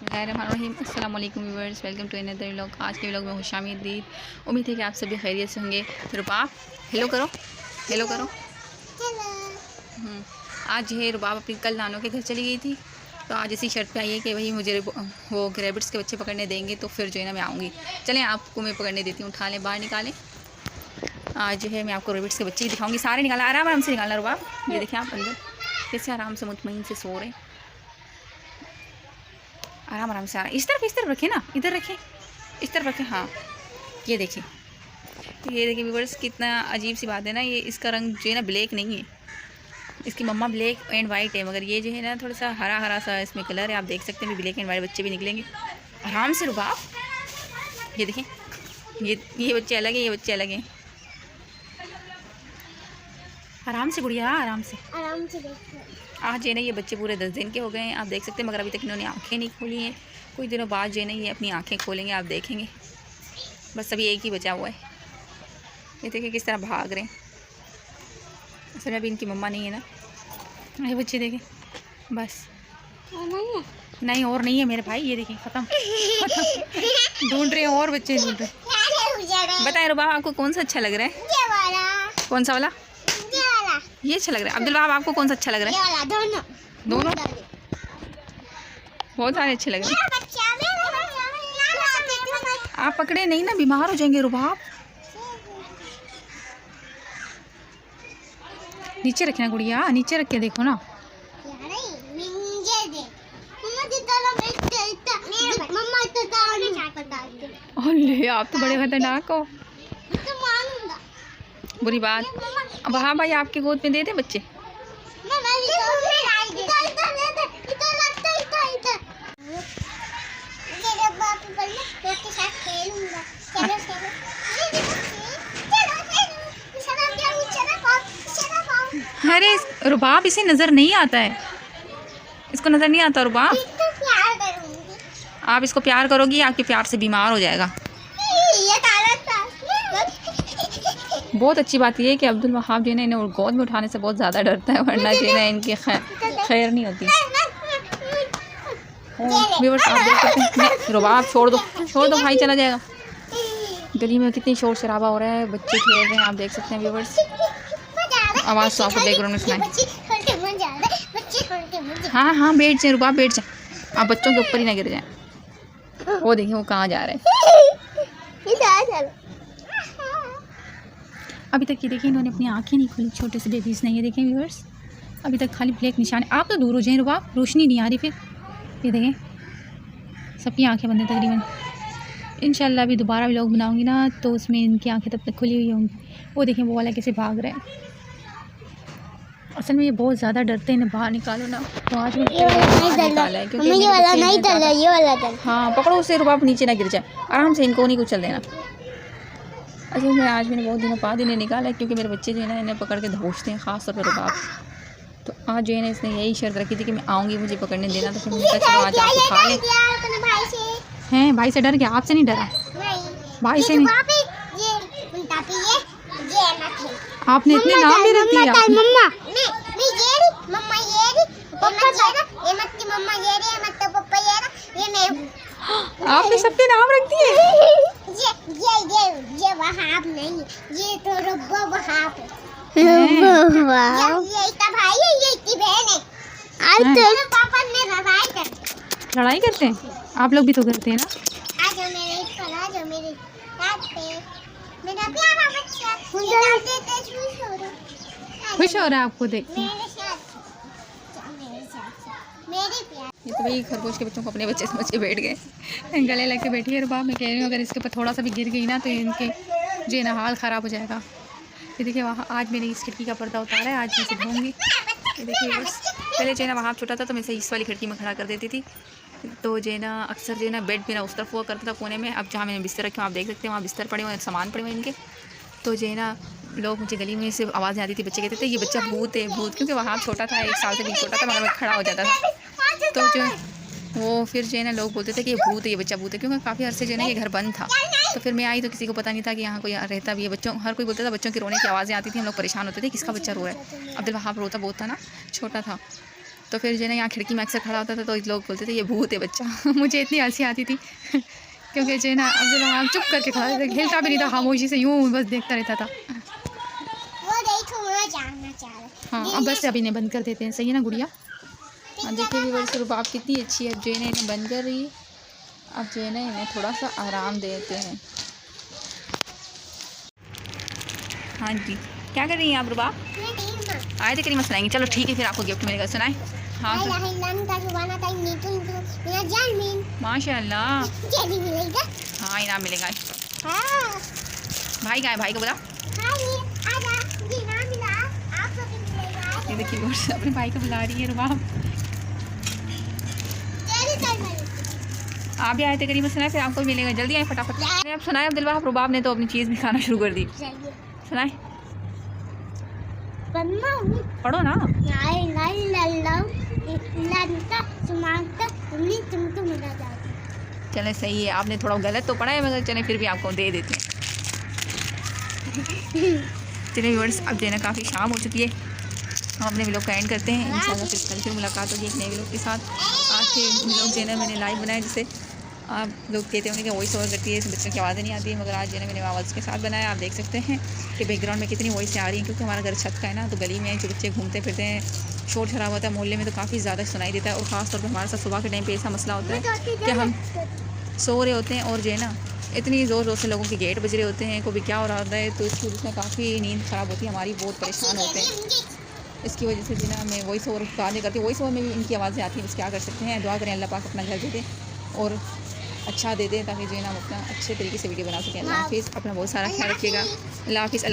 बिस्मिल्लाहिर्रहमानिर्रहीम। अस्सलाम वालेकुम viewers, welcome to another vlog. आज के व्लॉग में खुशामदीद। उम्मीद है कि आप सभी खैरियत से होंगे। रुबाब हेलो करो, हेलो करो। आज जो है रुबाब अपनी कल नानों के घर चली गई थी, तो आज इसी शर्त पे आई है कि वही मुझे वो रैबिट्स के बच्चे पकड़ने देंगे, तो फिर जो है ना मैं आऊँगी। चलें आपको मैं पकड़ने देती हूँ, उठा लें, बाहर निकालें। आज जो है मैं आपको रैबिट्स के बच्चे ही दिखाऊँगी। सारे निकाला, आराम आराम से निकालना रुबाब। ये देखें आप अंदर कैसे आराम से मुतमईन से सो रहे हैं। आराम आराम से इस तरफ रखें ना, इधर रखें, इस तरफ रखें। हाँ ये देखें, ये देखिए व्यूअर्स, कितना अजीब सी बात है ना। ये इसका रंग जो है ना ब्लैक नहीं है, इसकी मम्मा ब्लैक एंड वाइट है, मगर ये जो है ना थोड़ा सा हरा हरा सा इसमें कलर है। आप देख सकते हैं ब्लैक एंड वाइट बच्चे भी निकलेंगे। आराम से रुबाब, ये देखें, ये बच्चे अलग हैं, ये बच्चे अलग हैं। आराम से गुड़िया, आराम से आज है ना ये बच्चे पूरे 10 दिन के हो गए हैं, आप देख सकते हैं, मगर अभी तक इन्होंने आंखें नहीं खोली हैं। कुछ दिनों बाद जो है ना ये अपनी आंखें खोलेंगे, आप देखेंगे। बस अभी एक ही बचा हुआ है। ये देखिए किस तरह भाग रहे हैं। असल में अभी इनकी मम्मा नहीं है ना। ये बच्चे देखें, बस नहीं और नहीं है मेरे भाई। ये देखें ख़त्म ढूंढ रहे हैं और बच्चे ढूंढ रहे हैं। बताएं रुबाब, आपको कौन सा अच्छा लग रहा है? कौन सा वाला? ये अच्छा लग रहा है। अब्दुल वहाब, आपको कौन सा अच्छा लग रहा है? दोनों बहुत सारे अच्छे लग रहे हैं। आप पकड़े नहीं ना, बीमार हो जाएंगे रुबाब। नीचे रखना गुड़िया, नीचे रख के देखो ना। अरे आप तो बड़े खतरनाक हो। बुरी बात। अब हाँ भाई, आपके गोद में दे दे बच्चे। अरे रुबाब, इसे नज़र नहीं आता है, इसको नज़र नहीं आता रुबाब। आप इसको प्यार करोगी, आपके प्यार से बीमार हो जाएगा। बहुत अच्छी बात यह है कि अब्दुल वहाब जो है ना इन्हें गोद में उठाने से बहुत ज़्यादा डरता है, वरना जो है ना इनकी खैर नहीं होती। व्यूअर्स आप देख सकते हैं, रुबाब छोड़ दो भाई, चला जाएगा। गली में कितनी शोर शराबा हो रहा है, बच्चे खेल रहे हैं, आप देख सकते हैं व्यूअर्स। आवाज़ तो आपको बैकग्राउंड में सुनाई। हाँ हाँ बैठ जाए रुबाब, बैठ जाए, आप बच्चों के ऊपर ही ना गिर जाए। वो देखिए वो कहाँ जा रहे हैं। अभी तक ये देखिए इन्होंने अपनी आंखें नहीं खोली, छोटे से बेबीज़ नहीं। ये देखें व्यूअर्स, अभी तक खाली ब्लैक निशान है। आप तो दूर हो जाएं रुबाब, रोशनी नहीं आ रही फिर। ये देखें सबकी आंखें बंद हैं तकरीबन। इंशाल्लाह अभी दोबारा व्लॉग बनाऊंगी ना, तो उसमें इनकी आंखें तब तक खुली हुई होंगी। वो देखें वो वाला कैसे भाग रहे हैं। असल में ये बहुत ज़्यादा डरते हैं, इन्हें बाहर निकालो ना। तो आज मैं निकाला है क्योंकि ये वाला हाँ पकड़ो उसे रुबाब, नीचे ना गिर जाए। आराम से, इनको नहीं कुचल देना। अच्छा मैं आज मैंने बहुत दिनों बाद इन्हें निकाला है, क्योंकि मेरे बच्चे जो है ना इन्हें पकड़ के धोचते हैं, ख़ास तौर पर रुबाब। तो आज जो है ना इसने यही शर्त रखी थी कि मैं आऊँगी, मुझे पकड़ने देना। तो फिर मैंने कहा चलो आज आप उठा लें। हैं भाई से डर गया? आपसे नहीं डरा? भाई से नहीं। आपने इतने नाम भी रख दिया। आपने सबके नाम रख दिए। ये वहाब नहीं, ये तो रब्बा वहाब है। ये इसका भाई है, ये इसकी बहन है। आज तो पापा ने लड़ाई करते हैं, आप लोग भी तो करते हैं ना। आज मेरे मेरा प्यारा बच्चा खुश हो रहा है आपको देख के। ये तो भाई खरगोश के बच्चों को अपने बच्चे समझ के बैठ गए, गले लग के बैठी है रुबाब। मैं कह रही हूँ अगर इसके ऊपर थोड़ा सा भी गिर गई ना तो इनके जो है ना हाल ख़राब हो जाएगा। ये देखिए वहाँ आज मैंने इस खिड़की का पर्दा उतारा है, आज मैं इसे धोऊंगी। ये देखिए बस पहले जो है ना वहाँ छोटा था तो मैं इसे इस वाली खिड़की में खड़ा कर देती थी, तो जो है ना अक्सर जो है ना बेड पे ना उस तरफ हुआ करता था कोने में। अब जहाँ मैंने बिस्तर रखे, आप देख सकते हैं वहाँ बिस्तर पड़े हुए हैं, सामान पड़े हुए हैं इनके। तो जो है ना लोग मुझे गली में से आवाज़ आती थी, बच्चे कहते थे ये बच्चा भूत है भूत, क्योंकि वहाँ छोटा था, 1 साल से भी छोटा था, मगर मैं खड़ा हो जाता था। तो जो वो फिर जो है ना लोग बोलते थे कि ये भूत है, ये बच्चा भूत है, क्योंकि काफ़ी अर्से जो है ना ये घर बंद था। तो फिर मैं आई तो किसी को पता नहीं था कि यहाँ कोई रहता भी है। बच्चों हर कोई बोलता था, बच्चों की रोने की आवाज़ें आती थी, हम लोग परेशान होते थे किसका बच्चा रो रहा है। अब्दुल वहाब रोता बहुत था ना, छोटा था। तो फिर जो है ना यहाँ खिड़की में अक्सर खड़ा होता था तो लोग बोलते थे ये भूत है बच्चा। मुझे इतनी हंसी आती थी क्योंकि जो है ना अब्दुल चुप करके खड़ा था, हिलता भी नहीं था, खामोशी से यूँ बस देखता रहता था। वो देखो मैं जानना चाह रहा। हाँ अब बस अभी इन्हें बंद कर देते हैं, सही है ना गुड़िया। हाँ देखिए व्यूअर्स रुबाब कितनी अच्छी है। अब जो है ना इन्हें बंद कर रही है। अब जो है ना इन्हें थोड़ा सा आराम देते हैं। हाँ जी क्या कर रही हैं आप रुबाब? आए थे करीमा सुनाएंगे। चलो ठीक है फिर आपको गिफ्ट मिलेगा, सुनाए। हाँ माशाल्लाह हाँ इनाम मिलेगा। भाई का भाई को बुला। ये देखिए अपने भाई को बुला रही है रुबाब। आप भी आए थे करीमा सुनाए, फिर आपको भी मिलेगा। जल्दी आए फटाफट। आप सुनाए अब्दुल वहाब, रुबाब ने तो अपनी चीज़ भी खाना शुरू कर दी। सुनाए पढ़ो ना। चले सही है, आपने थोड़ा गलत तो पढ़ा है मगर चले फिर भी आपको दे देते हैं। चलिए व्यूअर्स अब जो है ना काफ़ी शाम हो चुकी है, हम अपने व्लॉग का एंड करते हैं। इंशाल्लाह फिर मुलाकात होगी एक नए व्लॉग के साथ। आज के व्लॉग जो है ना मैंने लाइव बनाया, जिसे आप लोग कहते होंगे कि वॉइस ओवर करती है, इस बच्चों की आवाज़ें नहीं आती है, मगर आज जो है मैंने आवाज़ के साथ बनाया। आप देख सकते हैं कि बैकग्राउंड में कितनी वॉइस आ रही है, क्योंकि हमारा घर छत का है ना, तो गली में जो बच्चे घूमते फिरते हैं, शोर शराबा होता है मोहल्ले में, तो काफ़ी ज़्यादा सुनाई देता है। और ख़ास तौर पर हमारे साथ सुबह के टाइम पे ऐसा मसला होता है कि हम सो रहे होते हैं और जो है ना इतनी ज़ोर ज़ोर से लोगों के गेट बज रहे होते हैं, कभी क्या हो रहा होता है, तो इसकी वजह से काफ़ी नींद ख़राब होती है हमारी, बहुत परेशान होते हैं। इसकी वजह से जो है ना मैं वॉइस ओवर बातें करती हूँ, वॉइस ओवर में भी इनकी आवाज़ें आती हैं, बस क्या कर सकते हैं। दुआ करें अल्लाह पाक अपना घर दे दे और अच्छा दे दें, ताकि जो है ना हम अपना अच्छे तरीके से वीडियो बना सकें। अल्लाह हाफिज़, अपना बहुत सारा ख्याल रखिएगा। अल्लाह हाफिज़।